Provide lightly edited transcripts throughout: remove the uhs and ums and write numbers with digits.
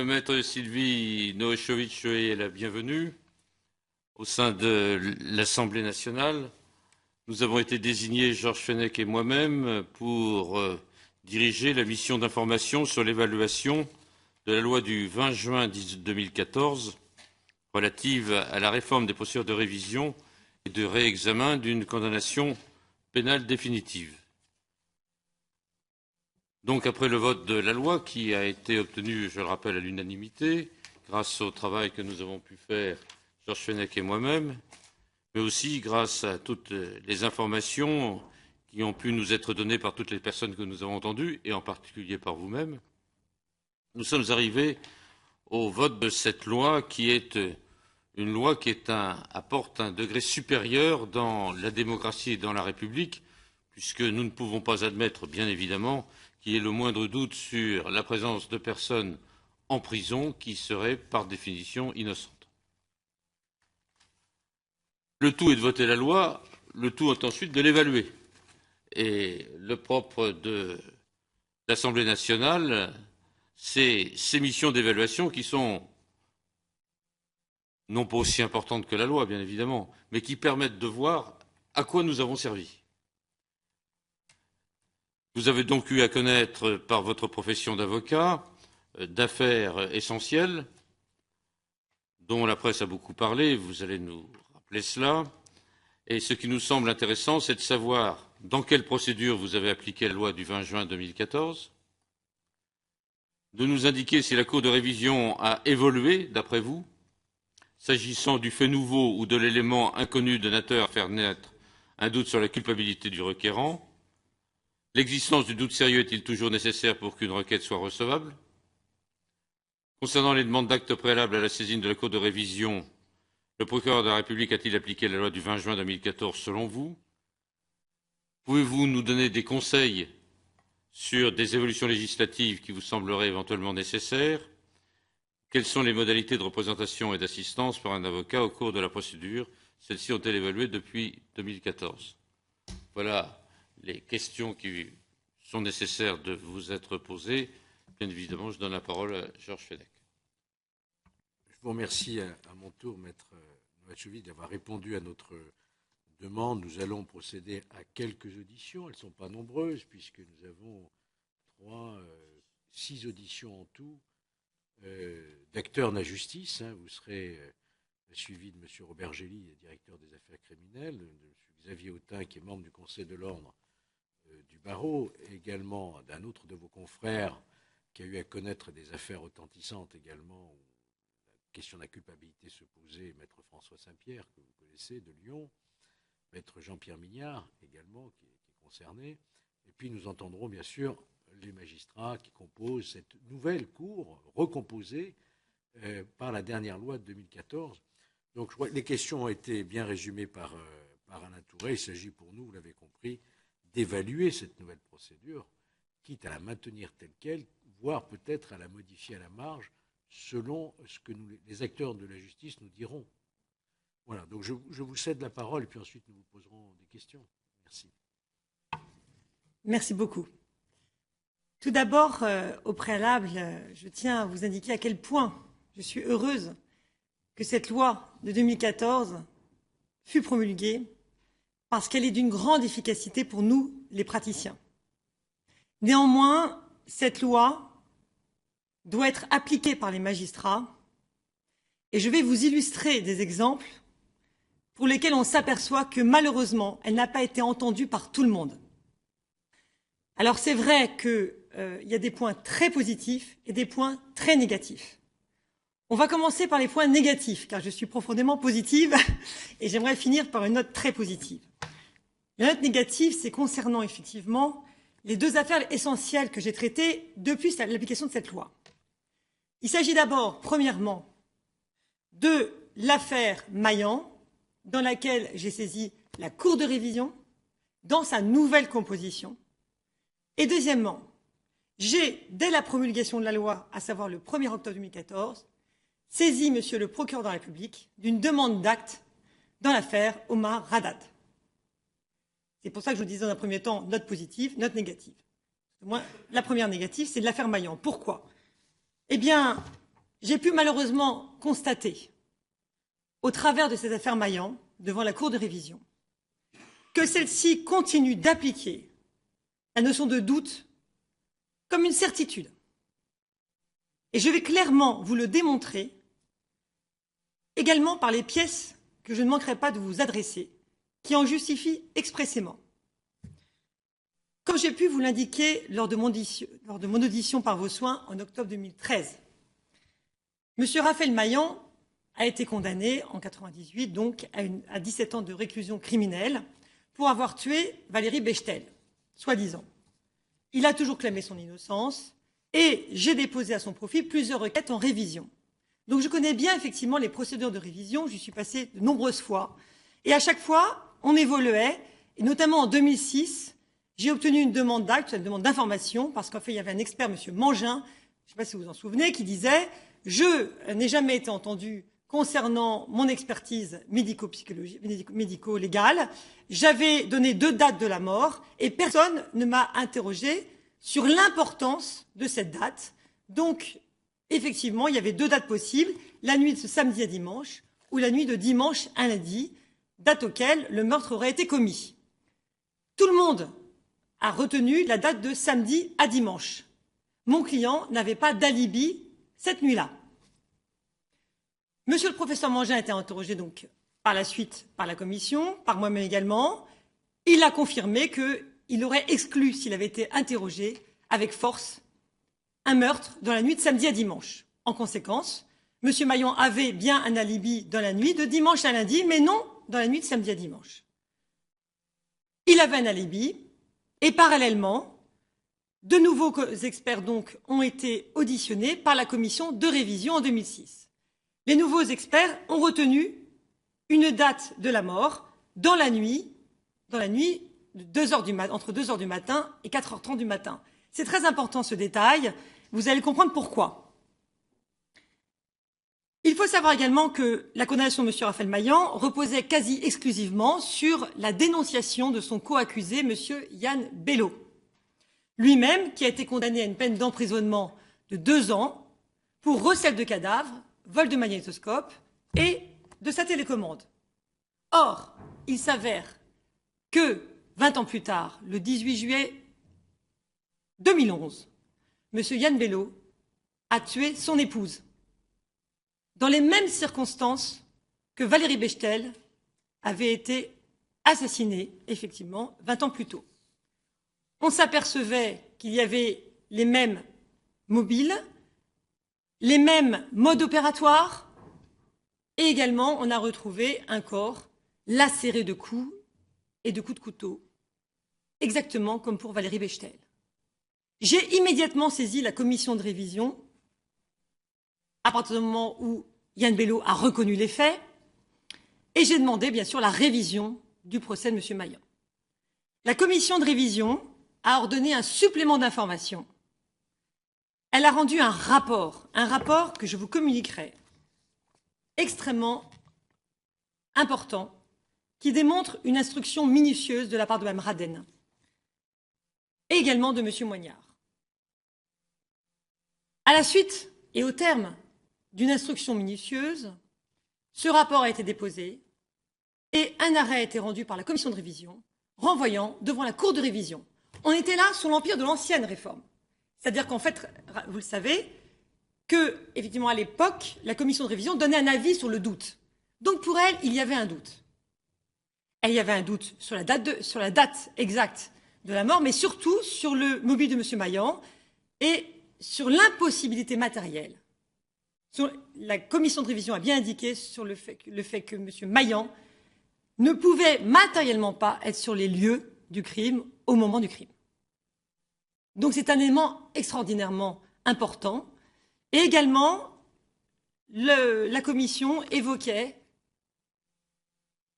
Maître Sylvie Noéchovitch est la bienvenue au sein de l'Assemblée nationale. Nous avons été désignés, Georges Fenech et moi-même, pour diriger la mission d'information sur l'évaluation de la loi du 20 juin 2014 relative à la réforme des procédures de révision et de réexamen d'une condamnation pénale définitive. Donc, après le vote de la loi, qui a été obtenu, je le rappelle, à l'unanimité, grâce au travail que nous avons pu faire, Georges Fenech et moi-même, mais aussi grâce à toutes les informations qui ont pu nous être données par toutes les personnes que nous avons entendues, et en particulier par vous-même, nous sommes arrivés au vote de cette loi qui est une loi qui apporte un degré supérieur dans la démocratie et dans la République, puisque nous ne pouvons pas admettre, bien évidemment, qu'il y ait le moindre doute sur la présence de personnes en prison qui seraient, par définition, innocentes. Le tout est de voter la loi, le tout est ensuite de l'évaluer. Et le propre de l'Assemblée nationale, c'est ces missions d'évaluation qui sont non pas aussi importantes que la loi, bien évidemment, mais qui permettent de voir à quoi nous avons servi. Vous avez donc eu à connaître, par votre profession d'avocat, d'affaires essentielles, dont la presse a beaucoup parlé, vous allez nous rappeler cela. Et ce qui nous semble intéressant, c'est de savoir dans quelle procédure vous avez appliqué la loi du 20 juin 2014, de nous indiquer si la Cour de révision a évolué, d'après vous, s'agissant du fait nouveau ou de l'élément inconnu de nature à faire naître un doute sur la culpabilité du requérant. L'existence du doute sérieux est-il toujours nécessaire pour qu'une requête soit recevable? Concernant les demandes d'actes préalables à la saisine de la Cour de révision, le procureur de la République a-t-il appliqué la loi du 20 juin 2014 selon vous? Pouvez-vous nous donner des conseils sur des évolutions législatives qui vous sembleraient éventuellement nécessaires? Quelles sont les modalités de représentation et d'assistance par un avocat au cours de la procédure? Celles-ci ont-elles évolué depuis 2014? Voilà les questions qui sont nécessaires de vous être posées. Bien évidemment, je donne la parole à Georges Fenech. Je vous remercie à mon tour, Maître Noéchovitch, d'avoir répondu à notre demande. Nous allons procéder à quelques auditions. Elles ne sont pas nombreuses, puisque nous avons 6 auditions en tout d'acteurs de la justice. Vous serez suivi de M. Robert Gély, directeur des affaires criminelles, de M. Xavier Autain, qui est membre du Conseil de l'ordre du barreau, et également d'un autre de vos confrères qui a eu à connaître des affaires retentissantes également, où la question de la culpabilité se posait, Maître François Saint-Pierre, que vous connaissez, de Lyon, Maître Jean-Pierre Mignard également, qui est concerné, et puis nous entendrons bien sûr les magistrats qui composent cette nouvelle cour recomposée par la dernière loi de 2014. Donc je crois que les questions ont été bien résumées par Alain Tourret. Il s'agit pour nous, vous l'avez compris, d'évaluer cette nouvelle procédure, quitte à la maintenir telle qu'elle, voire peut-être à la modifier à la marge, selon ce que les acteurs de la justice nous diront. Voilà, donc je vous cède la parole, et puis ensuite nous vous poserons des questions. Merci. Merci beaucoup. Tout d'abord, au préalable, je tiens à vous indiquer à quel point je suis heureuse que cette loi de 2014 fut promulguée, parce qu'elle est d'une grande efficacité pour nous, les praticiens. Néanmoins, cette loi doit être appliquée par les magistrats, et je vais vous illustrer des exemples pour lesquels on s'aperçoit que malheureusement, elle n'a pas été entendue par tout le monde. Alors c'est vrai qu'il y a des points très positifs et des points très négatifs. On va commencer par les points négatifs, car je suis profondément positive et j'aimerais finir par une note très positive. La note négative, c'est concernant effectivement les 2 affaires essentielles que j'ai traitées depuis l'application de cette loi. Il s'agit d'abord, premièrement, de l'affaire Maillan, dans laquelle j'ai saisi la Cour de révision dans sa nouvelle composition. Et deuxièmement, j'ai, dès la promulgation de la loi, à savoir le 1er octobre 2014, saisi Monsieur le procureur de la République d'une demande d'acte dans l'affaire Omar Haddad. C'est pour ça que je vous disais dans un premier temps note positive, note négative. Moi, la première négative, c'est de l'affaire Maillan. Pourquoi? Eh bien, j'ai pu malheureusement constater, au travers de ces affaires Maillan, devant la Cour de révision, que celle-ci continue d'appliquer la notion de doute comme une certitude. Et je vais clairement vous le démontrer, également par les pièces que je ne manquerai pas de vous adresser, qui en justifient expressément. Comme j'ai pu vous l'indiquer lors de mon audition par vos soins en octobre 2013, M. Raphaël Maillan a été condamné en 1998 donc à 17 ans de réclusion criminelle pour avoir tué Valérie Bechtel, soi-disant. Il a toujours clamé son innocence et j'ai déposé à son profit plusieurs requêtes en révision. Donc je connais bien effectivement les procédures de révision, j'y suis passée de nombreuses fois. Et à chaque fois, on évoluait, et notamment en 2006, j'ai obtenu une demande d'acte, une demande d'information, parce qu'en fait, il y avait un expert, M. Mangin, je ne sais pas si vous vous en souvenez, qui disait « Je n'ai jamais été entendu concernant mon expertise médico-légale. J'avais donné 2 dates de la mort et personne ne m'a interrogé sur l'importance de cette date. Donc, effectivement, il y avait 2 dates possibles, la nuit de ce samedi à dimanche ou la nuit de dimanche à lundi, date auquel le meurtre aurait été commis. Tout le monde a retenu la date de samedi à dimanche. Mon client n'avait pas d'alibi cette nuit-là. Monsieur le professeur Mangin a été interrogé donc par la suite par la commission, par moi-même également. Il a confirmé qu'il aurait exclu, s'il avait été interrogé, avec force, un meurtre dans la nuit de samedi à dimanche. En conséquence, M. Maillan avait bien un alibi dans la nuit de dimanche à lundi, mais non dans la nuit de samedi à dimanche. Il avait un alibi, et parallèlement, de nouveaux experts donc ont été auditionnés par la commission de révision en 2006. Les nouveaux experts ont retenu une date de la mort dans la nuit de 2 heures entre 2 heures du matin et 4h30 du matin. C'est très important ce détail, vous allez comprendre pourquoi. Il faut savoir également que la condamnation de M. Raphaël Maillan reposait quasi exclusivement sur la dénonciation de son co-accusé, M. Yann Bello. Lui-même, qui a été condamné à une peine d'emprisonnement de 2 ans pour recel de cadavres, vol de magnétoscope et de sa télécommande. Or, il s'avère que 20 ans plus tard, le 18 juillet 2011, M. Yann Bello a tué son épouse dans les mêmes circonstances que Valérie Bechtel avait été assassinée, effectivement, 20 ans plus tôt. On s'apercevait qu'il y avait les mêmes mobiles, les mêmes modes opératoires, et également on a retrouvé un corps lacéré de coups et de coups de couteau, exactement comme pour Valérie Bechtel. J'ai immédiatement saisi la commission de révision à partir du moment où Yann Bello a reconnu les faits, et j'ai demandé bien sûr la révision du procès de M. Maillan. La commission de révision a ordonné un supplément d'information. Elle a rendu un rapport que je vous communiquerai, extrêmement important, qui démontre une instruction minutieuse de la part de Mme Raden et également de M. Moignard. À la suite et au terme d'une instruction minutieuse, ce rapport a été déposé et un arrêt a été rendu par la commission de révision, renvoyant devant la Cour de révision. On était là sous l'empire de l'ancienne réforme. C'est-à-dire qu'en fait, vous le savez, que, effectivement, à l'époque, la commission de révision donnait un avis sur le doute. Donc, pour elle, il y avait un doute. Il y avait un doute sur la date exacte de la mort, mais surtout sur le mobile de M. Maillan et sur l'impossibilité matérielle. La commission de révision a bien indiqué sur le fait que M. Maillan ne pouvait matériellement pas être sur les lieux du crime au moment du crime. Donc c'est un élément extraordinairement important. Et également, la commission évoquait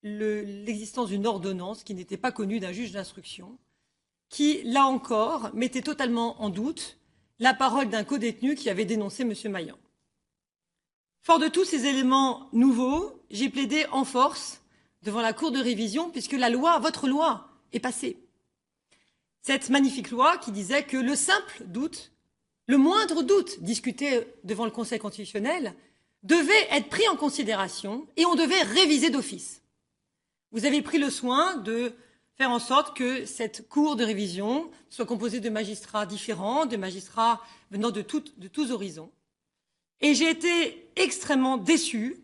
l'existence d'une ordonnance qui n'était pas connue d'un juge d'instruction, qui, là encore, mettait totalement en doute la parole d'un codétenu qui avait dénoncé M. Maillan. Fort de tous ces éléments nouveaux, j'ai plaidé en force devant la Cour de révision, puisque la loi, votre loi, est passée. Cette magnifique loi qui disait que le simple doute le moindre doute discuté devant le Conseil constitutionnel devait être pris en considération et on devait réviser d'office. Vous avez pris le soin de faire en sorte que cette cour de révision soit composée de magistrats différents, de magistrats venant de tous horizons. Et j'ai été extrêmement déçue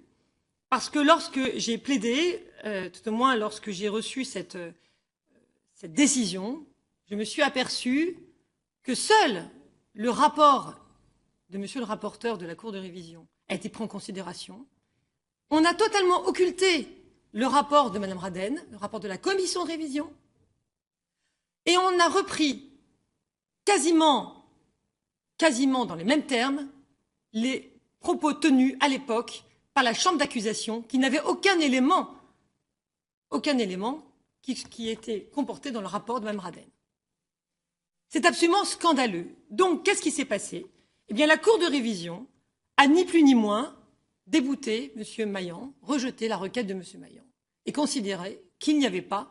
parce que lorsque j'ai plaidé, tout au moins lorsque j'ai reçu cette décision, je me suis aperçue que seul le rapport de monsieur le rapporteur de la Cour de révision a été pris en considération. On a totalement occulté le rapport de Mme Radenne, le rapport de la commission de révision, et on a repris quasiment dans les mêmes termes les propos tenus à l'époque par la chambre d'accusation qui n'avait aucun élément qui était comporté dans le rapport de Mme Radenne. C'est absolument scandaleux. Donc, qu'est-ce qui s'est passé? Eh bien, la Cour de révision a ni plus ni moins débouté M. Maillan, rejeté la requête de M. Maillan et considéré qu'il n'y avait pas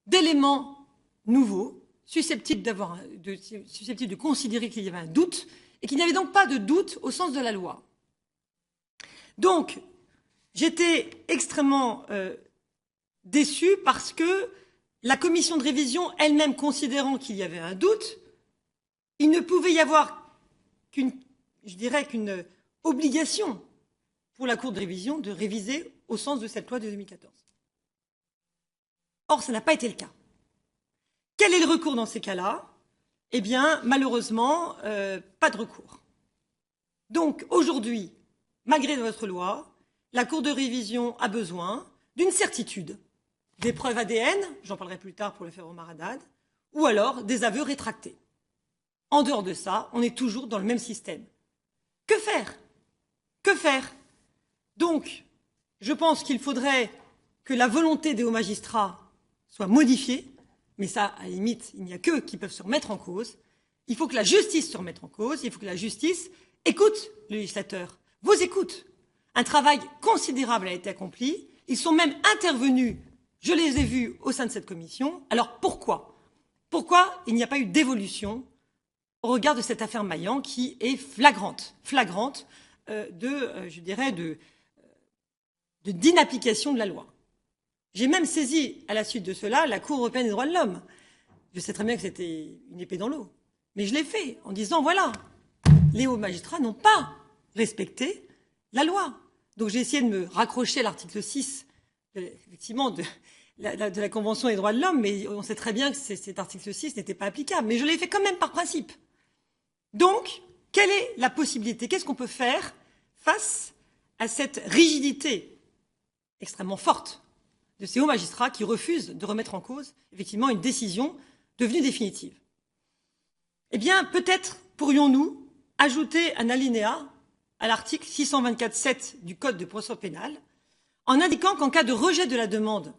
d'éléments nouveaux susceptibles de considérer qu'il y avait un doute et qu'il n'y avait donc pas de doute au sens de la loi. Donc, j'étais extrêmement déçue parce que la commission de révision elle-même considérant qu'il y avait un doute, il ne pouvait y avoir qu'une obligation pour la Cour de révision de réviser au sens de cette loi de 2014. Or, ça n'a pas été le cas. Quel est le recours dans ces cas-là? Eh bien, malheureusement, pas de recours. Donc, aujourd'hui, malgré votre loi, la Cour de révision a besoin d'une certitude, des preuves ADN, j'en parlerai plus tard pour l'affaire Omar Haddad, ou alors des aveux rétractés. En dehors de ça, on est toujours dans le même système. Que faire? Que faire? Donc, je pense qu'il faudrait que la volonté des hauts magistrats soit modifiée, mais ça, à la limite, il n'y a qu'eux qui peuvent se remettre en cause. Il faut que la justice se remette en cause, il faut que la justice écoute le législateur, vous écoute. Un travail considérable a été accompli, ils sont même intervenus, je les ai vus au sein de cette commission. Alors pourquoi? Pourquoi il n'y a pas eu d'évolution au regard de cette affaire Maillan qui est flagrante d'inapplication de la loi. J'ai même saisi, à la suite de cela, la Cour européenne des droits de l'homme. Je sais très bien que c'était une épée dans l'eau. Mais je l'ai fait en disant, voilà, les hauts magistrats n'ont pas respecté la loi. Donc j'ai essayé de me raccrocher à l'article 6, effectivement, de la Convention des droits de l'homme, mais on sait très bien que cet article 6 n'était pas applicable. Mais je l'ai fait quand même par principe. Donc, quelle est la possibilité? Qu'est-ce qu'on peut faire face à cette rigidité extrêmement forte de ces hauts magistrats qui refusent de remettre en cause, effectivement, une décision devenue définitive? Eh bien, peut-être pourrions-nous ajouter un alinéa à l'article 624.7 du Code de procédure pénale, en indiquant qu'en cas de rejet de la demande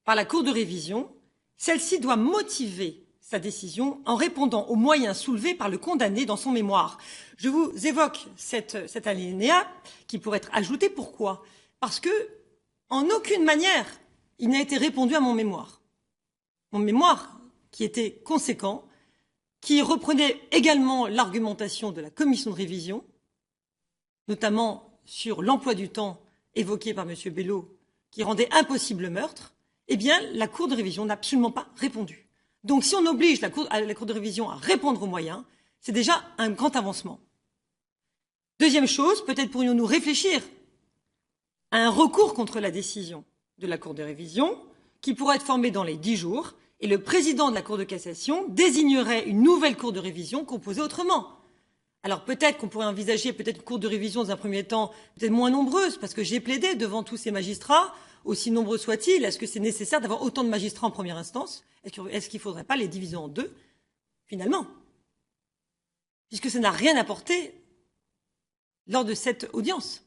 par la Cour de révision, celle-ci doit motiver sa décision en répondant aux moyens soulevés par le condamné dans son mémoire. Je vous évoque cet alinéa qui pourrait être ajouté. Pourquoi? Parce que, en aucune manière, il n'a été répondu à mon mémoire. Mon mémoire, qui était conséquent, qui reprenait également l'argumentation de la commission de révision, notamment sur l'emploi du temps évoqué par M. Bello, qui rendait impossible le meurtre, eh bien, la Cour de révision n'a absolument pas répondu. Donc, si on oblige la Cour de révision à répondre aux moyens, c'est déjà un grand avancement. Deuxième chose, peut-être pourrions-nous réfléchir à un recours contre la décision de la Cour de révision, qui pourrait être formé dans les 10 jours, et le président de la Cour de cassation désignerait une nouvelle Cour de révision composée autrement. Alors peut-être qu'on pourrait envisager une cour de révision dans un premier temps peut-être moins nombreuse, parce que j'ai plaidé devant tous ces magistrats, aussi nombreux soient-ils. Est-ce que c'est nécessaire d'avoir autant de magistrats en première instance? Est-ce qu'il ne faudrait pas les diviser en deux, finalement? Puisque ça n'a rien apporté lors de cette audience.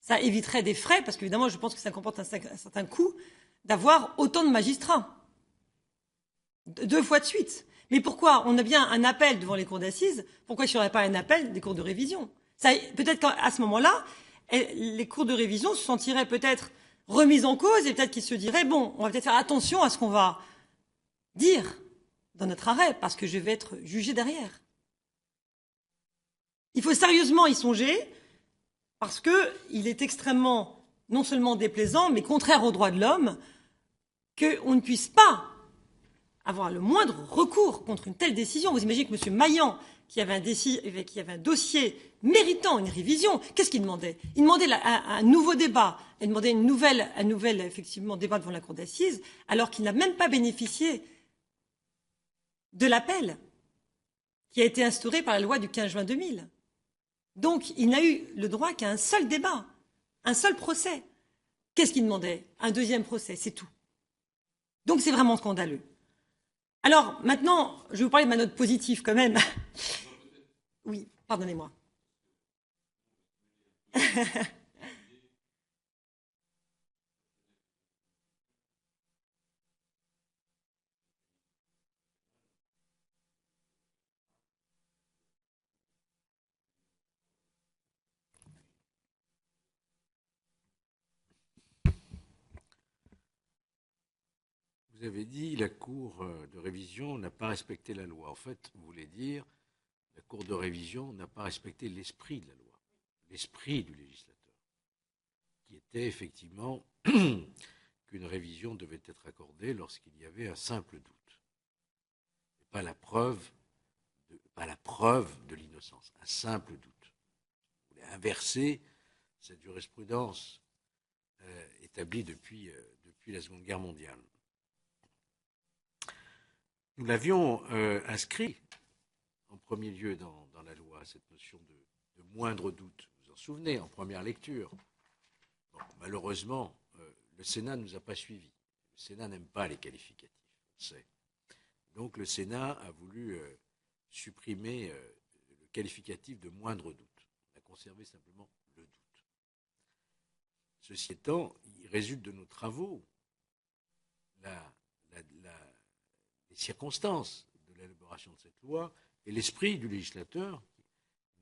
Ça éviterait des frais, parce qu'évidemment, je pense que ça comporte un certain coût d'avoir autant de magistrats. 2 fois de suite. Mais pourquoi? On a bien un appel devant les cours d'assises, pourquoi il n'y aurait pas un appel des cours de révision? Peut-être qu'à ce moment-là, les cours de révision se sentiraient peut-être remises en cause et peut-être qu'ils se diraient, bon, on va peut-être faire attention à ce qu'on va dire dans notre arrêt, parce que je vais être jugé derrière. Il faut sérieusement y songer, parce qu'il est extrêmement, non seulement déplaisant, mais contraire aux droits de l'homme, qu'on ne puisse pas avoir le moindre recours contre une telle décision. Vous imaginez que M. Maillan, qui avait un dossier méritant une révision, qu'est-ce qu'il demandait? Il demandait un nouveau débat, il demandait un nouvel effectivement, débat devant la cour d'assises, alors qu'il n'a même pas bénéficié de l'appel qui a été instauré par la loi du 15 juin 2000. Donc, il n'a eu le droit qu'à un seul débat, un seul procès. Qu'est-ce qu'il demandait? Un deuxième procès, c'est tout. Donc, c'est vraiment scandaleux. Alors, maintenant, je vais vous parler de ma note positive quand même. Oui, pardonnez-moi. Vous avez dit la Cour de révision n'a pas respecté la loi. En fait, vous voulez dire la Cour de révision n'a pas respecté l'esprit de la loi, l'esprit du législateur, qui était effectivement qu'une révision devait être accordée lorsqu'il y avait un simple doute, et pas la preuve de l'innocence, un simple doute. Vous voulez inverser cette jurisprudence établie depuis la Seconde Guerre mondiale. Nous l'avions inscrit en premier lieu dans la loi, cette notion de moindre doute. Vous vous en souvenez, en première lecture. Bon, malheureusement, le Sénat ne nous a pas suivis. Le Sénat n'aime pas les qualificatifs, on le sait. Donc le Sénat a voulu supprimer le qualificatif de moindre doute. On a conservé simplement le doute. Ceci étant, il résulte de nos travaux les circonstances de l'élaboration de cette loi et l'esprit du législateur.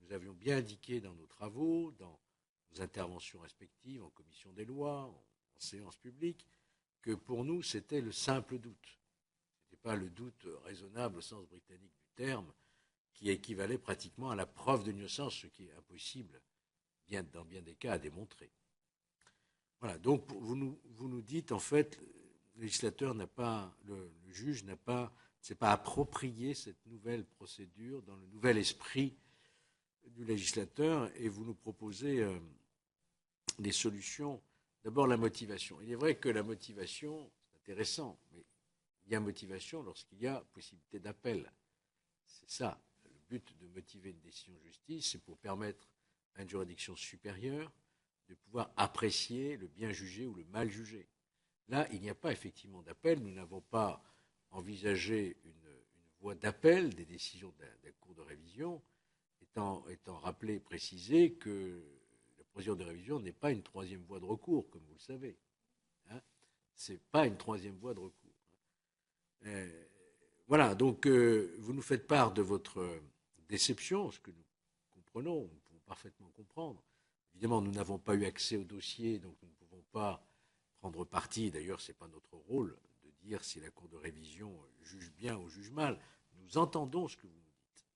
Nous avions bien indiqué dans nos travaux, dans nos interventions respectives, en commission des lois, en séance publique, que pour nous, c'était le simple doute. Ce n'était pas le doute raisonnable au sens britannique du terme, qui équivalait pratiquement à la preuve de l'innocence, ce qui est impossible, dans bien des cas, à démontrer. Voilà, donc vous nous dites, en fait, le législateur n'a pas, le juge n'a pas, s'est pas approprié cette nouvelle procédure dans le nouvel esprit du législateur, et vous nous proposez des solutions. D'abord, la motivation. Il est vrai que la motivation, c'est intéressant, mais il y a motivation lorsqu'il y a possibilité d'appel. C'est ça. Le but de motiver une décision de justice, c'est pour permettre à une juridiction supérieure de pouvoir apprécier le bien jugé ou le mal jugé. Là, il n'y a pas effectivement d'appel. Nous n'avons pas envisagé une voie d'appel des décisions de la Cour de révision, étant rappelé et précisé que la procédure de révision n'est pas une troisième voie de recours, comme vous le savez. Hein, ce n'est pas une troisième voie de recours. Voilà, donc vous nous faites part de votre déception, ce que nous comprenons, nous pouvons parfaitement comprendre. Évidemment, nous n'avons pas eu accès au dossier, donc nous ne pouvons pas prendre parti. D'ailleurs, ce n'est pas notre rôle de dire si la Cour de révision juge bien ou juge mal. Nous entendons ce que vous nous dites.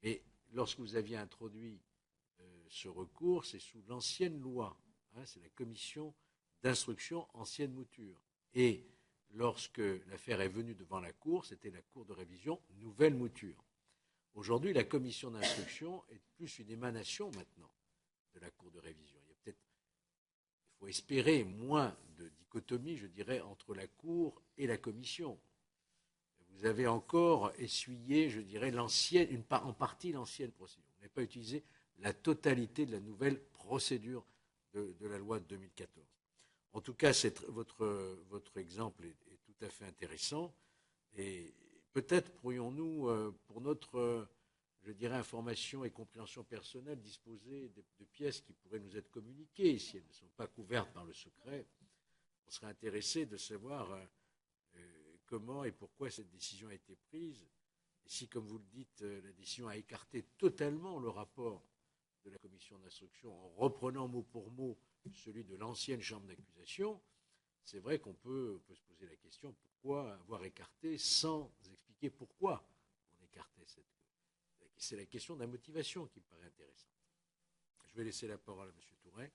Et lorsque vous aviez introduit ce recours, c'est sous l'ancienne loi. Hein, c'est la commission d'instruction ancienne mouture. Et lorsque l'affaire est venue devant la Cour, c'était la Cour de révision nouvelle mouture. Aujourd'hui, la commission d'instruction est plus une émanation maintenant de la Cour de révision. Il faut espérer moins de dichotomie, je dirais, entre la Cour et la commission. Vous avez encore essuyé, je dirais, en partie l'ancienne procédure. Vous n'avez pas utilisé la totalité de la nouvelle procédure de la loi de 2014. En tout cas, votre exemple est tout à fait intéressant. Et peut-être pourrions-nous, pour notre, je dirais, information et compréhension personnelle, disposer de pièces qui pourraient nous être communiquées. Si elles ne sont pas couvertes par le secret, on serait intéressé de savoir comment et pourquoi cette décision a été prise. Et si, comme vous le dites, la décision a écarté totalement le rapport de la commission d'instruction en reprenant mot pour mot celui de l'ancienne chambre d'accusation, c'est vrai qu'on peut se poser la question pourquoi avoir écarté sans expliquer pourquoi on écartait c'est la question de la motivation qui me paraît intéressante. Je vais laisser la parole à M. Touret.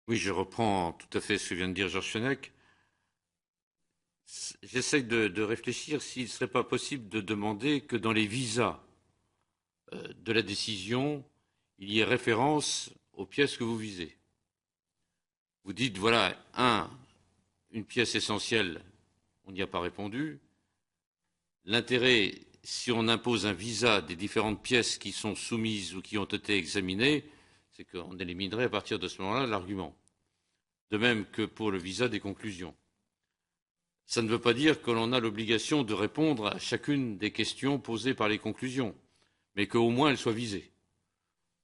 Oui, je reprends tout à fait ce que vient de dire Georges Fenech. J'essaie de réfléchir s'il ne serait pas possible de demander que dans les visas de la décision, il y ait référence aux pièces que vous visez. Vous dites, voilà, une pièce essentielle, on n'y a pas répondu. L'intérêt, si on impose un visa des différentes pièces qui sont soumises ou qui ont été examinées, c'est qu'on éliminerait à partir de ce moment-là l'argument. De même que pour le visa des conclusions. Ça ne veut pas dire que l'on a l'obligation de répondre à chacune des questions posées par les conclusions, mais qu'au moins elles soient visées.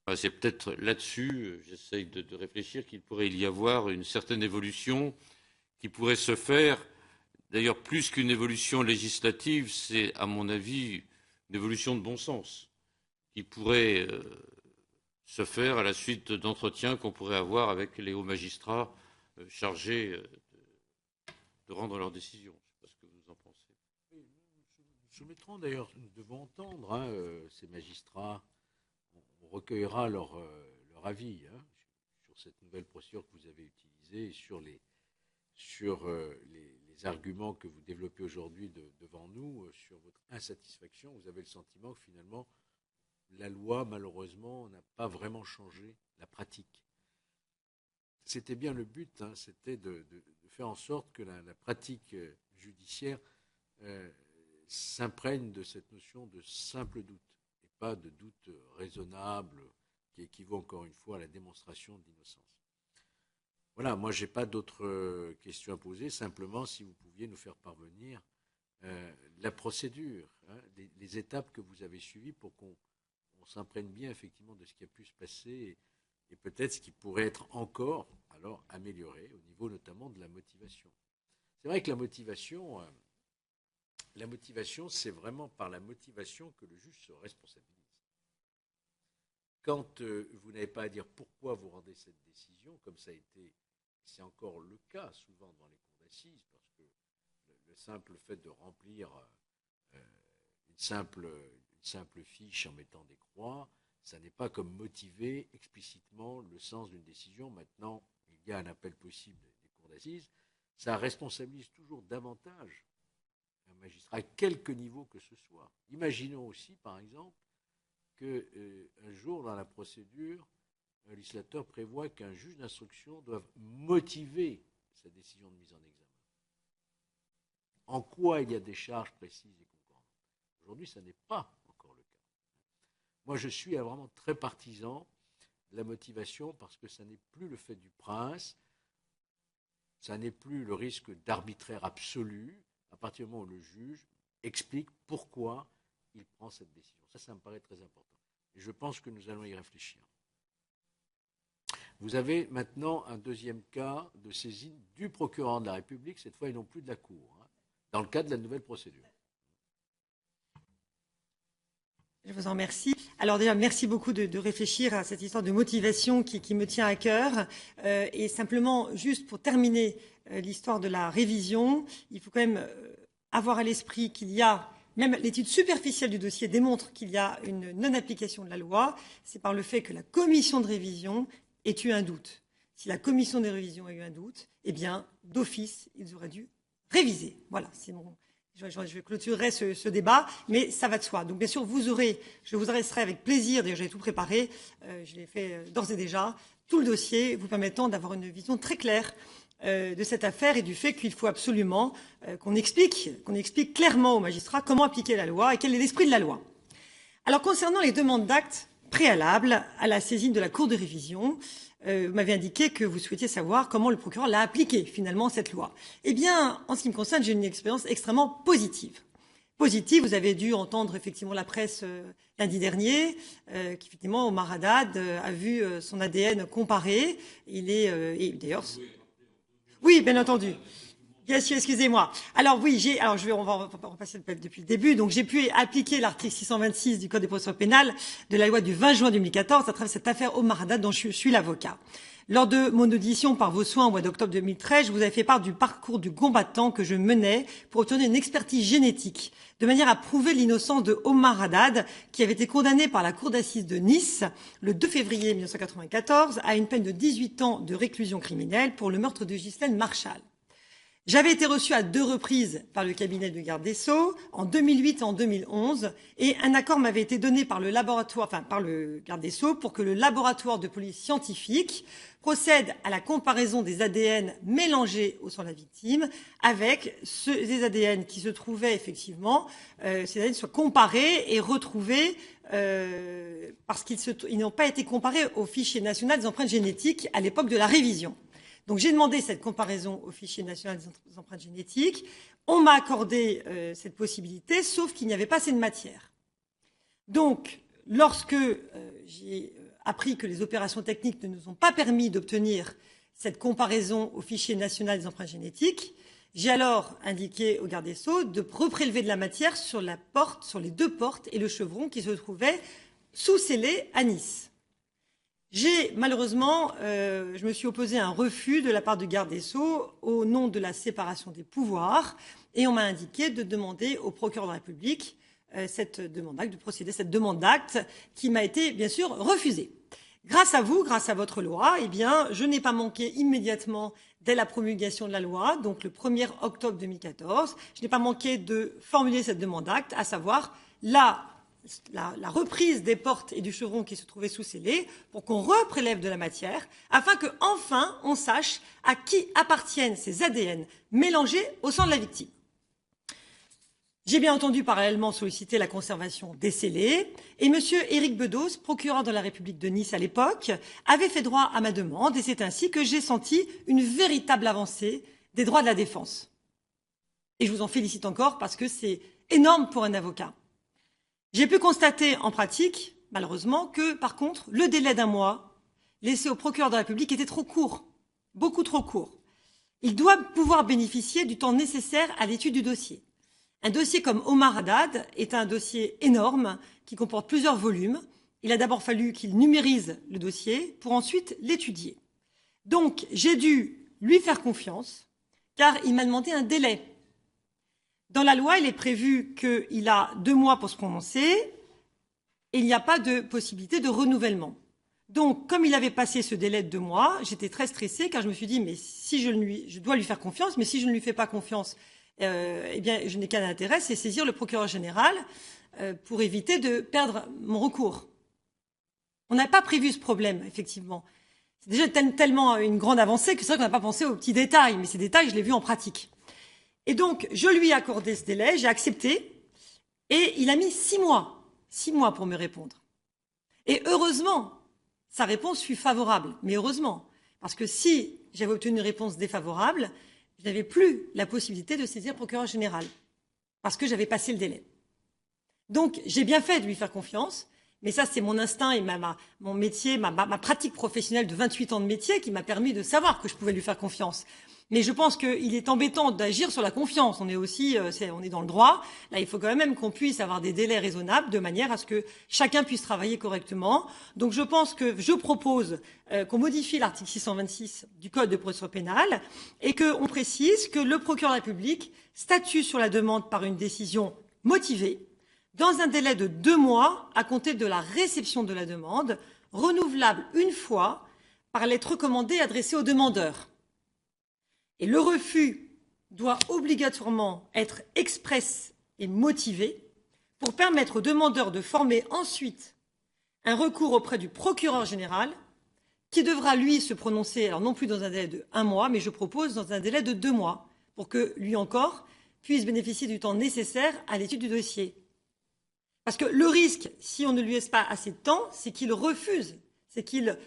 Enfin, c'est peut-être là-dessus, j'essaye de réfléchir, qu'il pourrait y avoir une certaine évolution qui pourrait se faire. D'ailleurs, plus qu'une évolution législative, c'est, à mon avis, une évolution de bon sens qui pourrait se faire à la suite d'entretiens qu'on pourrait avoir avec les hauts magistrats chargés de rendre leurs décisions. Je ne sais pas ce que vous en pensez. Nous soumettrons d'ailleurs, nous devons entendre ces magistrats. On recueillera leur avis sur cette nouvelle procédure que vous avez utilisée et sur les arguments que vous développez aujourd'hui devant nous, sur votre insatisfaction. Vous avez le sentiment que finalement, la loi, malheureusement, n'a pas vraiment changé la pratique. C'était bien le but, c'était de faire en sorte que la pratique judiciaire s'imprègne de cette notion de simple doute, et pas de doute raisonnable qui équivaut encore une fois à la démonstration d'innocence. Voilà, moi je n'ai pas d'autres questions à poser, simplement si vous pouviez nous faire parvenir la procédure, les étapes que vous avez suivies pour qu'on s'imprègne bien effectivement de ce qui a pu se passer et peut-être ce qui pourrait être encore alors amélioré au niveau notamment de la motivation. C'est vrai que la motivation, c'est vraiment par la motivation que le juge se responsabilise. Quand vous n'avez pas à dire pourquoi vous rendez cette décision, comme ça a été, c'est encore le cas souvent dans les cours d'assises, parce que le simple fait de remplir une simple fiche en mettant des croix, ça n'est pas comme motiver explicitement le sens d'une décision. Maintenant, il y a un appel possible des cours d'assises. Ça responsabilise toujours davantage un magistrat, à quelque niveau que ce soit. Imaginons aussi, par exemple, qu'un jour, dans la procédure, un législateur prévoit qu'un juge d'instruction doive motiver sa décision de mise en examen. En quoi il y a des charges précises et concordantes. Aujourd'hui, ça n'est pas encore le cas. Moi, je suis vraiment très partisan de la motivation parce que ça n'est plus le fait du prince, ça n'est plus le risque d'arbitraire absolu à partir du moment où le juge explique pourquoi il prend cette décision. Ça me paraît très important. Et je pense que nous allons y réfléchir. Vous avez maintenant un deuxième cas de saisine du procureur de la République, cette fois et non plus de la Cour, dans le cadre de la nouvelle procédure. Je vous en remercie. Alors déjà, merci beaucoup de réfléchir à cette histoire de motivation qui me tient à cœur. Et simplement, juste pour terminer l'histoire de la révision, il faut quand même avoir à l'esprit qu'il y a, même l'étude superficielle du dossier démontre qu'il y a une non-application de la loi. C'est par le fait que la commission de révision ait eu un doute. Si la commission de révision a eu un doute, eh bien, d'office, ils auraient dû réviser. Voilà, c'est mon... Je clôturerai ce débat, mais ça va de soi. Donc, bien sûr, je vous adresserai avec plaisir, d'ailleurs, j'ai tout préparé, je l'ai fait d'ores et déjà, tout le dossier vous permettant d'avoir une vision très claire de cette affaire et du fait qu'il faut absolument qu'on explique clairement aux magistrats comment appliquer la loi et quel est l'esprit de la loi. Alors, concernant les demandes d'actes préalables à la saisine de la Cour de révision, vous m'avez indiqué que vous souhaitiez savoir comment le procureur l'a appliqué, finalement, cette loi. Eh bien, en ce qui me concerne, j'ai une expérience extrêmement positive. Positive, vous avez dû entendre effectivement la presse lundi dernier, qu'effectivement, Omar Haddad a vu son ADN comparé. Il est, et d'ailleurs... Oui, bien entendu. Bien sûr, excusez-moi. Alors oui, on va repasser depuis le début. Donc j'ai pu appliquer l'article 626 du Code des procédures pénales de la loi du 20 juin 2014 à travers cette affaire Omar Haddad dont je suis l'avocat. Lors de mon audition par vos soins au mois d'octobre 2013, je vous avais fait part du parcours du combattant que je menais pour obtenir une expertise génétique, de manière à prouver l'innocence de Omar Haddad, qui avait été condamné par la cour d'assises de Nice le 2 février 1994 à une peine de 18 ans de réclusion criminelle pour le meurtre de Ghislaine Marchal. J'avais été reçu à 2 reprises par le cabinet du garde des Sceaux, en 2008 et en 2011, et un accord m'avait été donné par le garde des Sceaux pour que le laboratoire de police scientifique procède à la comparaison des ADN mélangés au sang de la victime avec des ADN qui se trouvaient effectivement, ces ADN soient comparés et retrouvés parce qu'ils n'ont pas été comparés au fichier national des empreintes génétiques à l'époque de la révision. Donc j'ai demandé cette comparaison au fichier national des empreintes génétiques. On m'a accordé cette possibilité, sauf qu'il n'y avait pas assez de matière. Donc, lorsque j'ai appris que les opérations techniques ne nous ont pas permis d'obtenir cette comparaison au fichier national des empreintes génétiques, j'ai alors indiqué au garde des Sceaux de reprélever de la matière sur la porte, sur les 2 portes et le chevron qui se trouvaient sous scellés à Nice. Malheureusement, je me suis opposé à un refus de la part du garde des Sceaux au nom de la séparation des pouvoirs et on m'a indiqué de demander au procureur de la République de procéder à cette demande d'acte qui m'a été bien sûr refusée. Grâce à vous, grâce à votre loi, eh bien, je n'ai pas manqué immédiatement dès la promulgation de la loi, donc le 1er octobre 2014, je n'ai pas manqué de formuler cette demande d'acte, à savoir la reprise des portes et du chevron qui se trouvaient sous scellés pour qu'on reprélève de la matière afin que enfin on sache à qui appartiennent ces ADN mélangés au sang de la victime. J'ai bien entendu parallèlement solliciter la conservation des scellés et M. Éric Bedos, procureur de la République de Nice à l'époque, avait fait droit à ma demande et c'est ainsi que j'ai senti une véritable avancée des droits de la défense. Et je vous en félicite encore parce que c'est énorme pour un avocat. J'ai pu constater en pratique, malheureusement, que, par contre, le délai d'1 mois laissé au procureur de la République était trop court, beaucoup trop court. Il doit pouvoir bénéficier du temps nécessaire à l'étude du dossier. Un dossier comme Omar Haddad est un dossier énorme qui comporte plusieurs volumes. Il a d'abord fallu qu'il numérise le dossier pour ensuite l'étudier. Donc, j'ai dû lui faire confiance, car il m'a demandé un délai. Dans la loi, il est prévu qu'il a 2 mois pour se prononcer et il n'y a pas de possibilité de renouvellement. Donc, comme il avait passé ce délai de 2 mois, j'étais très stressée car je me suis dit, mais si je dois lui faire confiance, mais si je ne lui fais pas confiance, eh bien, je n'ai qu'un intérêt, c'est saisir le procureur général pour éviter de perdre mon recours. On n'avait pas prévu ce problème, effectivement. C'est déjà tellement une grande avancée que c'est vrai qu'on n'a pas pensé aux petits détails, mais ces détails, je les ai vus en pratique. Et donc, je lui ai accordé ce délai, j'ai accepté, et il a mis 6 mois. 6 mois pour me répondre. Et heureusement, sa réponse fut favorable. Mais heureusement, parce que si j'avais obtenu une réponse défavorable, je n'avais plus la possibilité de saisir le procureur général, parce que j'avais passé le délai. Donc, j'ai bien fait de lui faire confiance, mais ça, c'est mon instinct et mon métier, ma pratique professionnelle de 28 ans de métier qui m'a permis de savoir que je pouvais lui faire confiance. Mais je pense qu'il est embêtant d'agir sur la confiance. On est aussi, on est dans le droit. Là, il faut quand même qu'on puisse avoir des délais raisonnables de manière à ce que chacun puisse travailler correctement. Donc, je pense que je propose qu'on modifie l'article 626 du Code de procédure pénale et qu'on précise que le procureur de la République statue sur la demande par une décision motivée dans un délai de 2 mois à compter de la réception de la demande, renouvelable une fois par lettre recommandée adressée au demandeur. Et le refus doit obligatoirement être express et motivé pour permettre au demandeur de former ensuite un recours auprès du procureur général qui devra, lui, se prononcer, alors non plus dans un délai de 1 mois, mais je propose dans un délai de 2 mois, pour que, lui encore, puisse bénéficier du temps nécessaire à l'étude du dossier. Parce que le risque, si on ne lui laisse pas assez de temps, c'est qu'il refuse, c'est qu'il,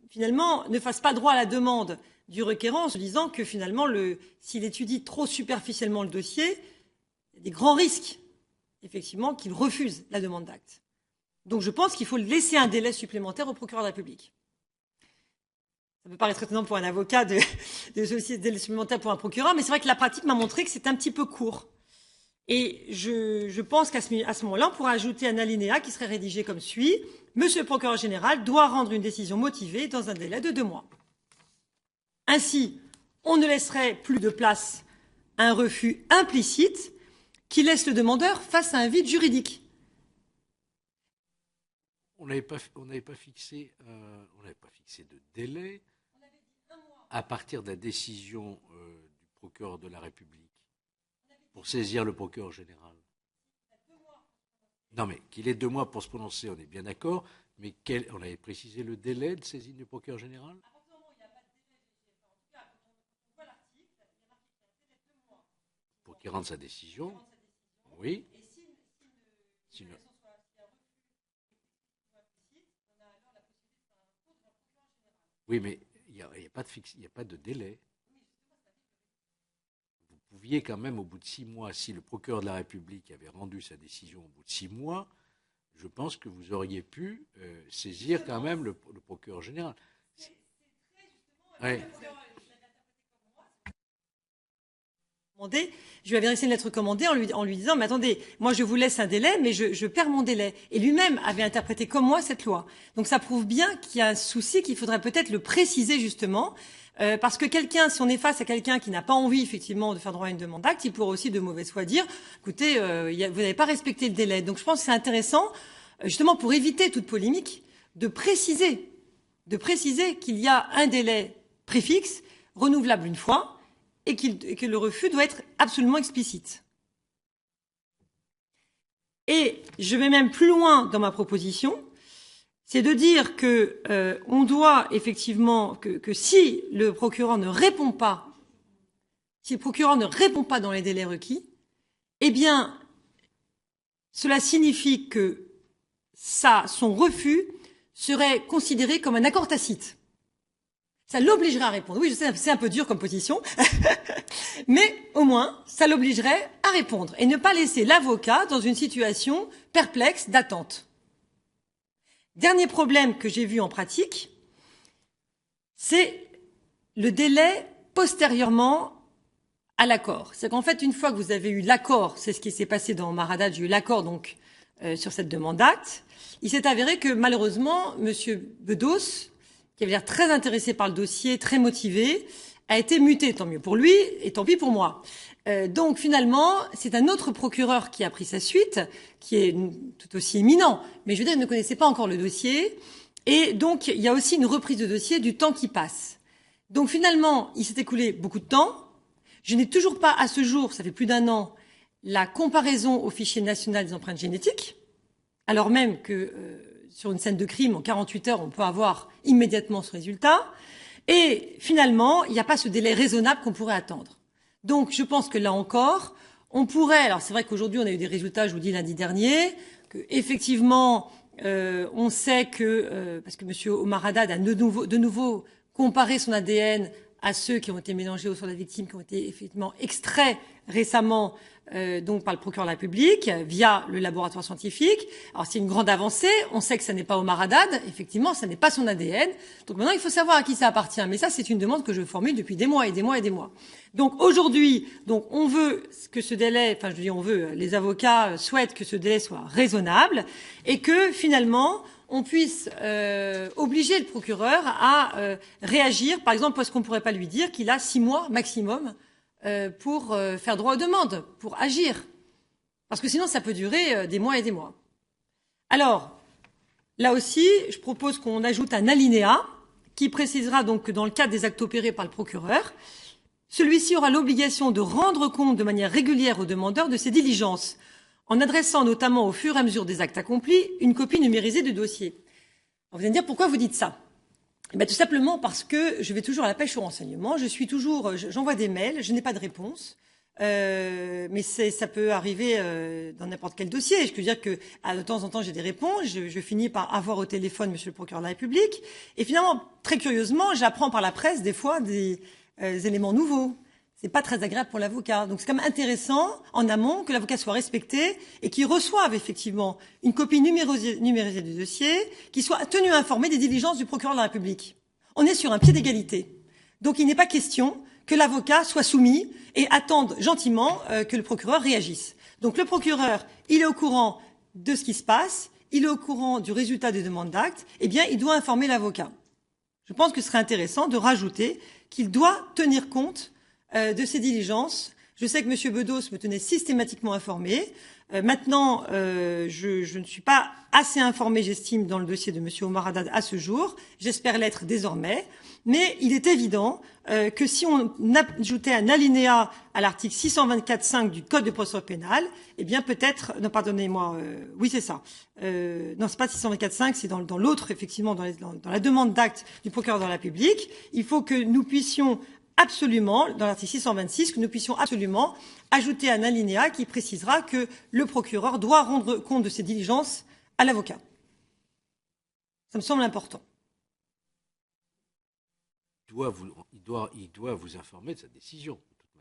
finalement, ne fasse pas droit à la demande du requérant en se disant que finalement, s'il étudie trop superficiellement le dossier, il y a des grands risques, effectivement, qu'il refuse la demande d'acte. Donc je pense qu'il faut laisser un délai supplémentaire au procureur de la République. Ça peut paraître étonnant pour un avocat de solliciter des délais supplémentaires pour un procureur, mais c'est vrai que la pratique m'a montré que c'est un petit peu court. Et je pense qu'à ce moment-là, on pourra ajouter un alinéa qui serait rédigé comme suit. Monsieur le procureur général doit rendre une décision motivée dans un délai de 2 mois. Ainsi, on ne laisserait plus de place à un refus implicite qui laisse le demandeur face à un vide juridique. On n'avait pas fixé de délai à partir de la décision du procureur de la République pour saisir le procureur général. Non, mais qu'il ait 2 mois pour se prononcer, on est bien d'accord, mais on avait précisé le délai de saisine du procureur général? Pour qu'il rende sa décision, oui. Sinon... Oui, mais il n'y a pas de délai. Vous pouviez quand même, au bout de 6 mois, si le procureur de la République avait rendu sa décision au bout de 6 mois, je pense que vous auriez pu saisir quand même le procureur général. Ouais. Je lui avais adressé une lettre recommandée en lui disant « Mais attendez, moi je vous laisse un délai, mais je perds mon délai. » Et lui-même avait interprété comme moi cette loi. Donc ça prouve bien qu'il y a un souci, qu'il faudrait peut-être le préciser justement, parce que si on est face à quelqu'un qui n'a pas envie effectivement de faire droit à une demande d'acte, il pourrait aussi de mauvaise foi dire « Écoutez, vous n'avez pas respecté le délai. » Donc je pense que c'est intéressant, justement pour éviter toute polémique, de préciser qu'il y a un délai préfixe, renouvelable une fois, et que le refus doit être absolument explicite. Et je vais même plus loin dans ma proposition, c'est de dire que on doit effectivement que si le procureur ne répond pas, dans les délais requis, eh bien, cela signifie que son refus serait considéré comme un accord tacite. Ça l'obligerait à répondre. Oui, je sais, c'est un peu dur comme position, mais au moins, ça l'obligerait à répondre et ne pas laisser l'avocat dans une situation perplexe d'attente. Dernier problème que j'ai vu en pratique, c'est le délai postérieurement à l'accord. C'est qu'en fait, une fois que vous avez eu l'accord, c'est ce qui s'est passé dans Maradat, j'ai eu l'accord donc sur cette demande d'acte, il s'est avéré que malheureusement, M. Bedos, qui avait l'air très intéressé par le dossier, très motivé, a été muté. Tant mieux pour lui et tant pis pour moi. Donc finalement, c'est un autre procureur qui a pris sa suite, qui est tout aussi éminent, mais je veux dire, il ne connaissait pas encore le dossier. Et donc, il y a aussi une reprise de dossier du temps qui passe. Donc finalement, il s'est écoulé beaucoup de temps. Je n'ai toujours pas, à ce jour, ça fait plus d'1 an, la comparaison au fichier national des empreintes génétiques, alors même que sur une scène de crime, en 48 heures, on peut avoir immédiatement ce résultat. Et finalement, il n'y a pas ce délai raisonnable qu'on pourrait attendre. Donc, je pense que là encore, on pourrait... Alors, c'est vrai qu'aujourd'hui, on a eu des résultats, je vous dis, lundi dernier, que effectivement, on sait que... parce que M. Omar Haddad a de nouveau comparé son ADN à ceux qui ont été mélangés au sang de la victime, qui ont été effectivement extraits récemment donc par le procureur de la République via le laboratoire scientifique. Alors c'est une grande avancée, on sait que ça n'est pas Omar Haddad, effectivement, ça n'est pas son ADN. Donc maintenant il faut savoir à qui ça appartient. Mais ça c'est une demande que je formule depuis des mois et des mois et des mois. Donc aujourd'hui, on veut que ce délai, enfin je dis on veut, les avocats souhaitent que ce délai soit raisonnable et que finalement on puisse obliger le procureur à réagir, par exemple parce qu'on ne pourrait pas lui dire qu'il a 6 mois maximum pour faire droit aux demandes, pour agir. Parce que sinon, ça peut durer des mois et des mois. Alors, là aussi, je propose qu'on ajoute un alinéa qui précisera donc que dans le cadre des actes opérés par le procureur, celui-ci aura l'obligation de rendre compte de manière régulière aux demandeurs de ses diligences, en adressant notamment au fur et à mesure des actes accomplis une copie numérisée du dossier. Alors vous allez me dire pourquoi vous dites ça? Eh bien, tout simplement parce que je vais toujours à la pêche au renseignement, j'envoie des mails, je n'ai pas de réponse, mais ça peut arriver dans n'importe quel dossier. Je peux dire que de temps en temps j'ai des réponses, je finis par avoir au téléphone Monsieur le procureur de la République, et finalement, très curieusement, j'apprends par la presse des fois des éléments nouveaux. C'est pas très agréable pour l'avocat. Donc c'est quand même intéressant, en amont, que l'avocat soit respecté et qu'il reçoive effectivement une copie numérisée du dossier, qu'il soit tenu informé des diligences du procureur de la République. On est sur un pied d'égalité. Donc il n'est pas question que l'avocat soit soumis et attende gentiment que le procureur réagisse. Donc le procureur, il est au courant de ce qui se passe, il est au courant du résultat des demandes d'actes, eh bien il doit informer l'avocat. Je pense que ce serait intéressant de rajouter qu'il doit tenir compte de ces diligences. Je sais que M. Bedos me tenait systématiquement informé. Maintenant, je ne suis pas assez informée, j'estime, dans le dossier de M. Omar Haddad à ce jour. J'espère l'être désormais. Mais il est évident que si on ajoutait un alinéa à l'article 624.5 du Code de procédure pénale, eh bien peut-être, non pardonnez-moi, oui c'est ça, non c'est pas 624.5, c'est dans l'autre effectivement, dans la demande d'acte du procureur de la République, il faut que nous puissions absolument, dans l'article 626, que nous puissions absolument ajouter un alinéa qui précisera que le procureur doit rendre compte de ses diligences à l'avocat. Ça me semble important. Il doit vous informer de sa décision, de toute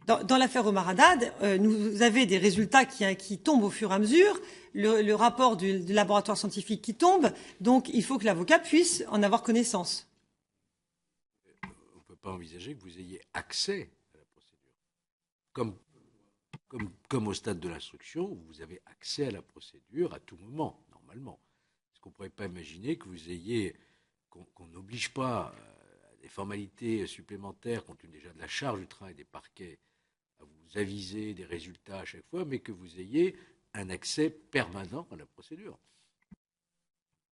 manière. Dans l'affaire Omar Haddad, vous avez des résultats qui tombent au fur et à mesure, le rapport du laboratoire scientifique qui tombe, donc il faut que l'avocat puisse en avoir connaissance. On ne peut pas envisager que vous ayez accès à la procédure. Comme au stade de l'instruction, vous avez accès à la procédure à tout moment, normalement. Est-ce qu'on ne pourrait pas imaginer que vous ayez, qu'on n'oblige pas à des formalités supplémentaires, compte tenu déjà de la charge du travail des parquets, à vous aviser des résultats à chaque fois, mais que vous ayez un accès permanent à la procédure?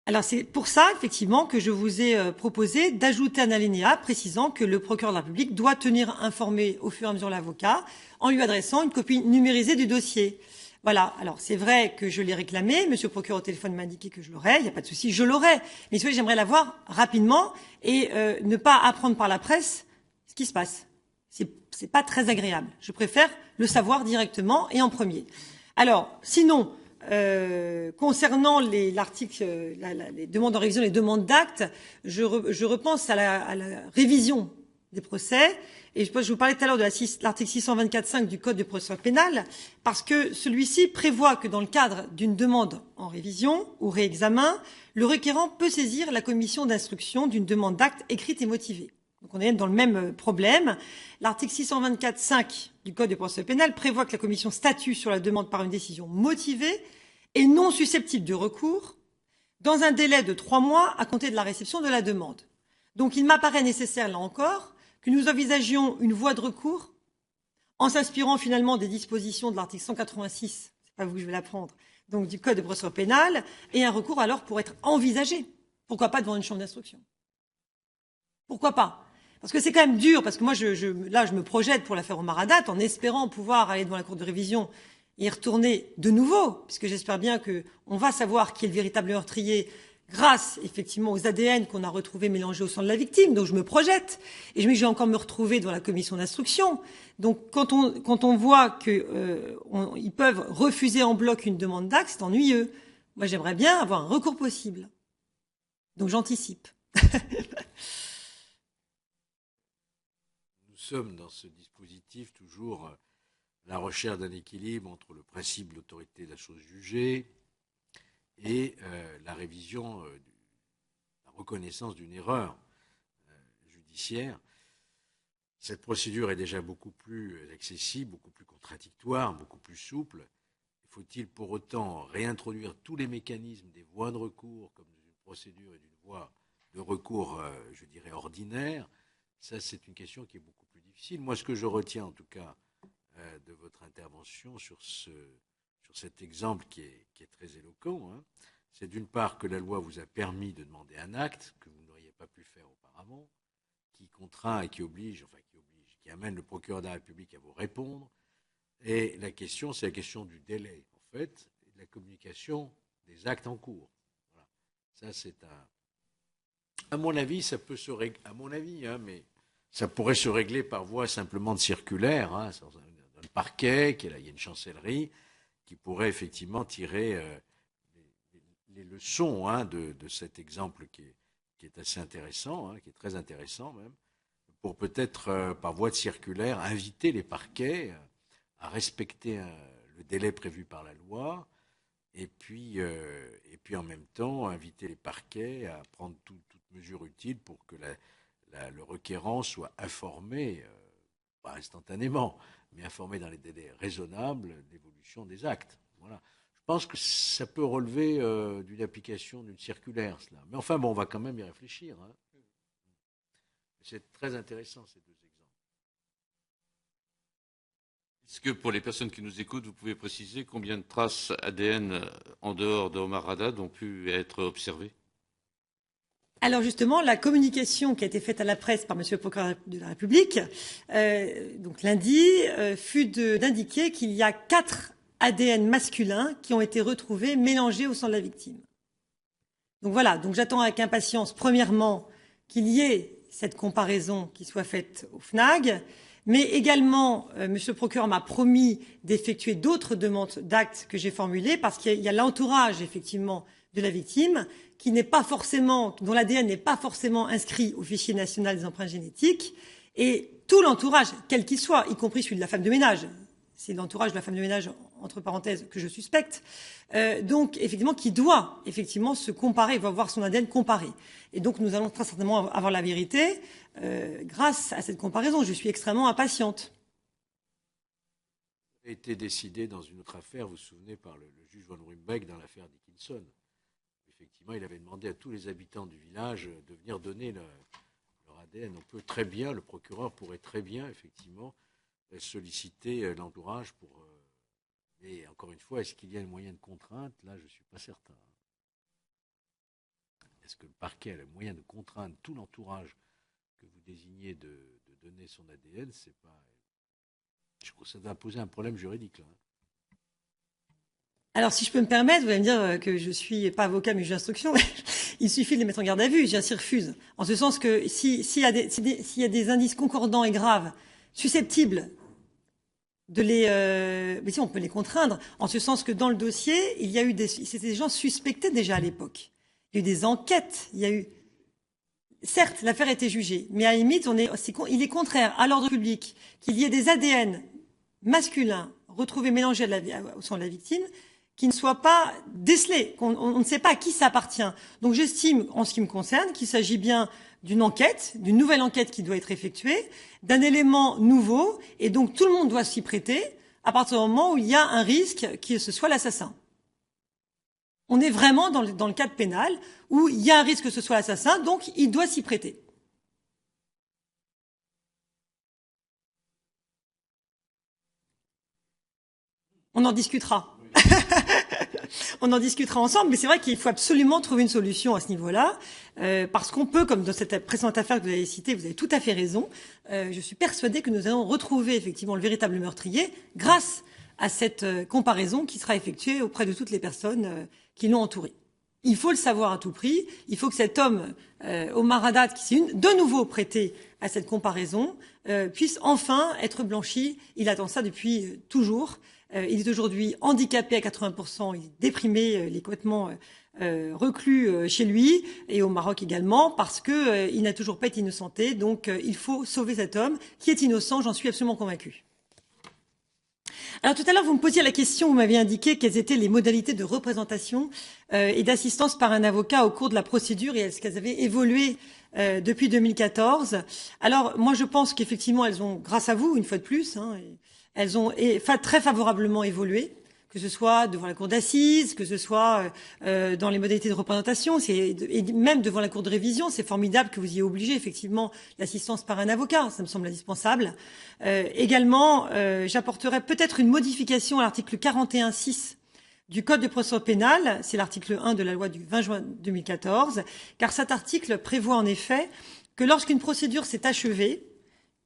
Alors c'est pour ça, effectivement, que je vous ai proposé d'ajouter un alinéa précisant que le procureur de la République doit tenir informé au fur et à mesure l'avocat en lui adressant une copie numérisée du dossier. Voilà. Alors c'est vrai que je l'ai réclamé. Monsieur le procureur au téléphone m'a indiqué que je l'aurais. Il n'y a pas de souci, je l'aurais. Mais j'aimerais l'avoir rapidement et ne pas apprendre par la presse ce qui se passe. C'est pas très agréable. Je préfère le savoir directement et en premier. Alors sinon. Concernant les demandes en révision, les demandes d'actes, je repense à la révision des procès. Et je vous parlais tout à l'heure de l'article 624.5 du Code de procédure pénale, parce que celui-ci prévoit que dans le cadre d'une demande en révision ou réexamen, le requérant peut saisir la commission d'instruction d'une demande d'acte écrite et motivée. Donc on est dans le même problème. L'article 624.5 du Code de procédure pénale prévoit que la commission statue sur la demande par une décision motivée et non susceptible de recours dans un délai de 3 mois à compter de la réception de la demande. Donc il m'apparaît nécessaire, là encore, que nous envisagions une voie de recours en s'inspirant finalement des dispositions de l'article 186, c'est pas vous que je vais l'apprendre, donc du Code de procédure pénale, et un recours alors pour être envisagé. Pourquoi pas devant une chambre d'instruction? Pourquoi pas? Parce que c'est quand même dur, parce que moi, là, je me projette pour l'affaire Omar Haddad en espérant pouvoir aller devant la Cour de révision et y retourner de nouveau, puisque j'espère bien qu'on va savoir qui est le véritable meurtrier grâce, effectivement, aux ADN qu'on a retrouvés mélangés au sang de la victime. Donc, je me projette. Et je me dis que je vais encore me retrouver devant la commission d'instruction. Donc, quand on voit qu'ils peuvent refuser en bloc une demande d'acte, c'est ennuyeux. Moi, j'aimerais bien avoir un recours possible. Donc, j'anticipe. Nous sommes dans ce dispositif toujours la recherche d'un équilibre entre le principe de l'autorité de la chose jugée et la révision, la reconnaissance d'une erreur judiciaire. Cette procédure est déjà beaucoup plus accessible, beaucoup plus contradictoire, beaucoup plus souple. Faut-il pour autant réintroduire tous les mécanismes des voies de recours, comme d'une procédure et d'une voie de recours, je dirais, ordinaire? Ça, c'est une question qui est beaucoup plus difficile. Moi, ce que je retiens, en tout cas, de votre intervention sur cet exemple qui est très éloquent, hein, c'est d'une part que la loi vous a permis de demander un acte que vous n'auriez pas pu faire auparavant, qui contraint et qui amène le procureur de la République à vous répondre. Et la question, c'est la question du délai, en fait, et de la communication des actes en cours. Voilà. Ça, c'est à mon avis, ça peut se régler, à mon avis, hein, mais ça pourrait se régler par voie simplement de circulaire, hein, dans le parquet, il y a une chancellerie qui pourrait effectivement tirer les leçons, hein, de cet exemple qui est assez intéressant, hein, qui est très intéressant même, pour peut-être par voie de circulaire inviter les parquets à respecter le délai prévu par la loi, et puis en même temps inviter les parquets à prendre toute mesure utile pour que le requérant soit informé pas instantanément, mais informer dans les délais raisonnables de l'évolution des actes. Voilà. Je pense que ça peut relever d'une application d'une circulaire, cela. Mais enfin, bon, on va quand même y réfléchir. Hein. C'est très intéressant, ces deux exemples. Est-ce que pour les personnes qui nous écoutent, vous pouvez préciser combien de traces ADN en dehors de Omar Haddad ont pu être observées? Alors justement, la communication qui a été faite à la presse par Monsieur le procureur de la République, donc lundi, fut d'indiquer qu'il y a 4 ADN masculins qui ont été retrouvés mélangés au sang de la victime. Donc voilà, donc j'attends avec impatience, premièrement, qu'il y ait cette comparaison qui soit faite au FNAG, mais également, Monsieur le procureur m'a promis d'effectuer d'autres demandes d'actes que j'ai formulées, parce qu'il y a l'entourage, effectivement, de la victime, qui n'est pas forcément, dont l'ADN n'est pas forcément inscrit au fichier national des empreintes génétiques, et tout l'entourage, quel qu'il soit, y compris celui de la femme de ménage, c'est l'entourage de la femme de ménage, entre parenthèses, que je suspecte, donc effectivement, qui doit effectivement se comparer, va voir son ADN comparé. Et donc nous allons très certainement avoir la vérité grâce à cette comparaison. Je suis extrêmement impatiente. Ça a été décidé dans une autre affaire, vous vous souvenez, par le juge von Rumbeck dans l'affaire Dickinson. Effectivement, il avait demandé à tous les habitants du village de venir donner leur ADN. On peut très bien, le procureur pourrait très bien, effectivement, solliciter l'entourage pour... Mais encore une fois, est-ce qu'il y a un moyen de contrainte? Là, je ne suis pas certain. Est-ce que le parquet a le moyen de contraindre tout l'entourage que vous désignez de donner son ADN? C'est pas... Je crois que ça va poser un problème juridique, là. Alors, si je peux me permettre, vous allez me dire que je suis pas avocat, mais juge d'instruction. Il suffit de les mettre en garde à vue. J'y refuse. En ce sens que s'il y a des indices concordants et graves, susceptibles de les, mais si on peut les contraindre, en ce sens que dans le dossier, il y a eu c'était des gens suspectés déjà à l'époque. Il y a eu des enquêtes. Il y a eu, certes, l'affaire a été jugée, mais à la limite, il est contraire à l'ordre public qu'il y ait des ADN masculins retrouvés mélangés au sang de la victime, qui ne soient pas décelés, on ne sait pas à qui ça appartient. Donc j'estime, en ce qui me concerne, qu'il s'agit bien d'une enquête, d'une nouvelle enquête qui doit être effectuée, d'un élément nouveau, et donc tout le monde doit s'y prêter à partir du moment où il y a un risque que ce soit l'assassin. On est vraiment dans le cadre pénal où il y a un risque que ce soit l'assassin, donc il doit s'y prêter. On en discutera. On en discutera ensemble, mais c'est vrai qu'il faut absolument trouver une solution à ce niveau-là, parce qu'on peut, comme dans cette précédente affaire que vous avez citée, vous avez tout à fait raison, je suis persuadée que nous allons retrouver effectivement le véritable meurtrier grâce à cette comparaison qui sera effectuée auprès de toutes les personnes qui l'ont entouré. Il faut le savoir à tout prix, il faut que cet homme, Omar Haddad, qui s'est de nouveau prêté à cette comparaison, puisse enfin être blanchi. Il attend ça depuis toujours. Il est aujourd'hui handicapé à 80%, il est déprimé, il est complètement reclus chez lui et au Maroc également parce que il n'a toujours pas été innocenté. Donc il faut sauver cet homme qui est innocent, j'en suis absolument convaincue. Alors tout à l'heure, vous me posiez la question, vous m'aviez indiqué quelles étaient les modalités de représentation et d'assistance par un avocat au cours de la procédure et est-ce qu'elles avaient évolué depuis 2014. Alors moi je pense qu'effectivement elles ont, grâce à vous, une fois de plus, elles ont très favorablement évolué, que ce soit devant la cour d'assises, que ce soit dans les modalités de représentation, et même devant la cour de révision. C'est formidable que vous y ayez obligé effectivement l'assistance par un avocat, ça me semble indispensable. Également, j'apporterai peut-être une modification à l'article 41.6 du Code de procédure pénale, c'est l'article 1 de la loi du 20 juin 2014, car cet article prévoit en effet que lorsqu'une procédure s'est achevée,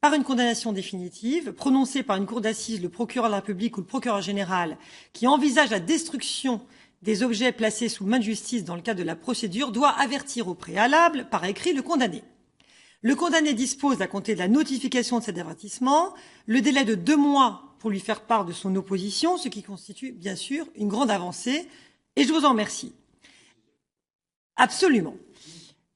par une condamnation définitive, prononcée par une cour d'assises, le procureur de la République ou le procureur général, qui envisage la destruction des objets placés sous main de justice dans le cadre de la procédure, doit avertir au préalable, par écrit, le condamné. Le condamné dispose, à compter de la notification de cet avertissement, le délai de 2 mois pour lui faire part de son opposition, ce qui constitue, bien sûr, une grande avancée, et je vous en remercie. Absolument.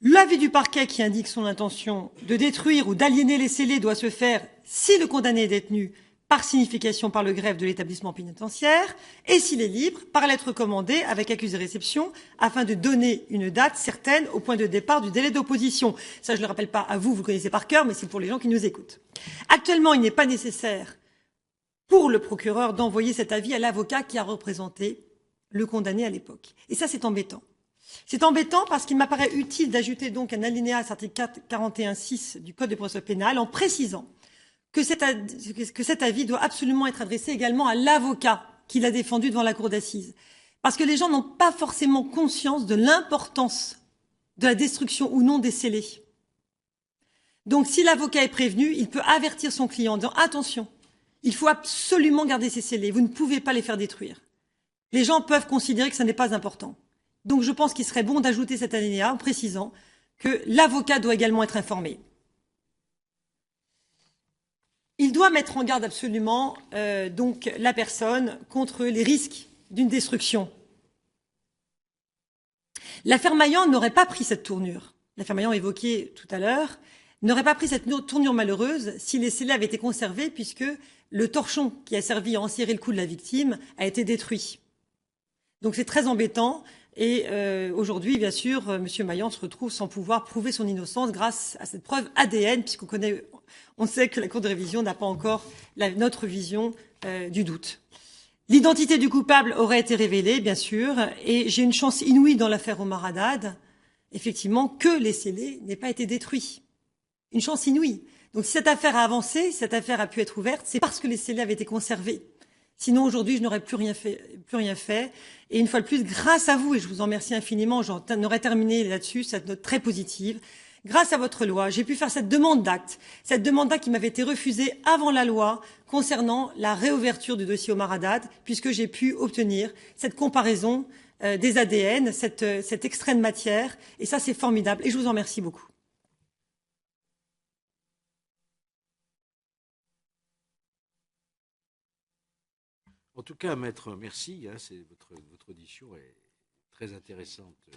L'avis du parquet qui indique son intention de détruire ou d'aliéner les scellés doit se faire si le condamné est détenu par signification par le greffe de l'établissement pénitentiaire et s'il est libre par lettre commandée avec accusé de réception afin de donner une date certaine au point de départ du délai d'opposition. Ça, je ne le rappelle pas à vous, vous le connaissez par cœur, mais c'est pour les gens qui nous écoutent. Actuellement, il n'est pas nécessaire pour le procureur d'envoyer cet avis à l'avocat qui a représenté le condamné à l'époque. Et ça, c'est embêtant. C'est embêtant parce qu'il m'apparaît utile d'ajouter donc un alinéa à l'article 41.6 du Code de procédure pénale en précisant que cet avis doit absolument être adressé également à l'avocat qui l'a défendu devant la cour d'assises. Parce que les gens n'ont pas forcément conscience de l'importance de la destruction ou non des scellés. Donc si l'avocat est prévenu, il peut avertir son client en disant « Attention, il faut absolument garder ces scellés, vous ne pouvez pas les faire détruire ». Les gens peuvent considérer que ça n'est pas important. Donc je pense qu'il serait bon d'ajouter cet alinéa en précisant que l'avocat doit également être informé. Il doit mettre en garde absolument donc la personne contre les risques d'une destruction. L'affaire Maillan n'aurait pas pris cette tournure. L'affaire Maillan évoquée tout à l'heure n'aurait pas pris cette tournure malheureuse si les scellés avaient été conservés, puisque le torchon qui a servi à enserrer le cou de la victime a été détruit. Donc c'est très embêtant. Et aujourd'hui, bien sûr, M. Maillan se retrouve sans pouvoir prouver son innocence grâce à cette preuve ADN, puisqu'on sait que la Cour de révision n'a pas encore notre vision du doute. L'identité du coupable aurait été révélée, bien sûr, et j'ai une chance inouïe dans l'affaire Omar Haddad, effectivement, que les scellés n'aient pas été détruits. Une chance inouïe. Donc si cette affaire a avancé, si cette affaire a pu être ouverte, c'est parce que les scellés avaient été conservés. Sinon, aujourd'hui, je n'aurais plus rien fait. Et une fois de plus, grâce à vous, et je vous en remercie infiniment, j'en aurais terminé là-dessus, cette note très positive. Grâce à votre loi, j'ai pu faire cette demande d'acte qui m'avait été refusée avant la loi concernant la réouverture du dossier Omar Haddad, puisque j'ai pu obtenir cette comparaison des ADN, cet extrait de matière. Et ça, c'est formidable. Et je vous en remercie beaucoup. En tout cas, maître, merci. Votre audition est très intéressante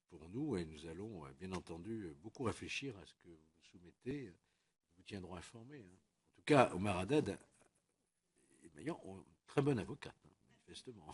pour nous et nous allons, bien entendu, beaucoup réfléchir à ce que vous soumettez. Nous vous tiendrons informés. En tout cas, Omar Haddad et Maillan ont une très bonne avocate, manifestement.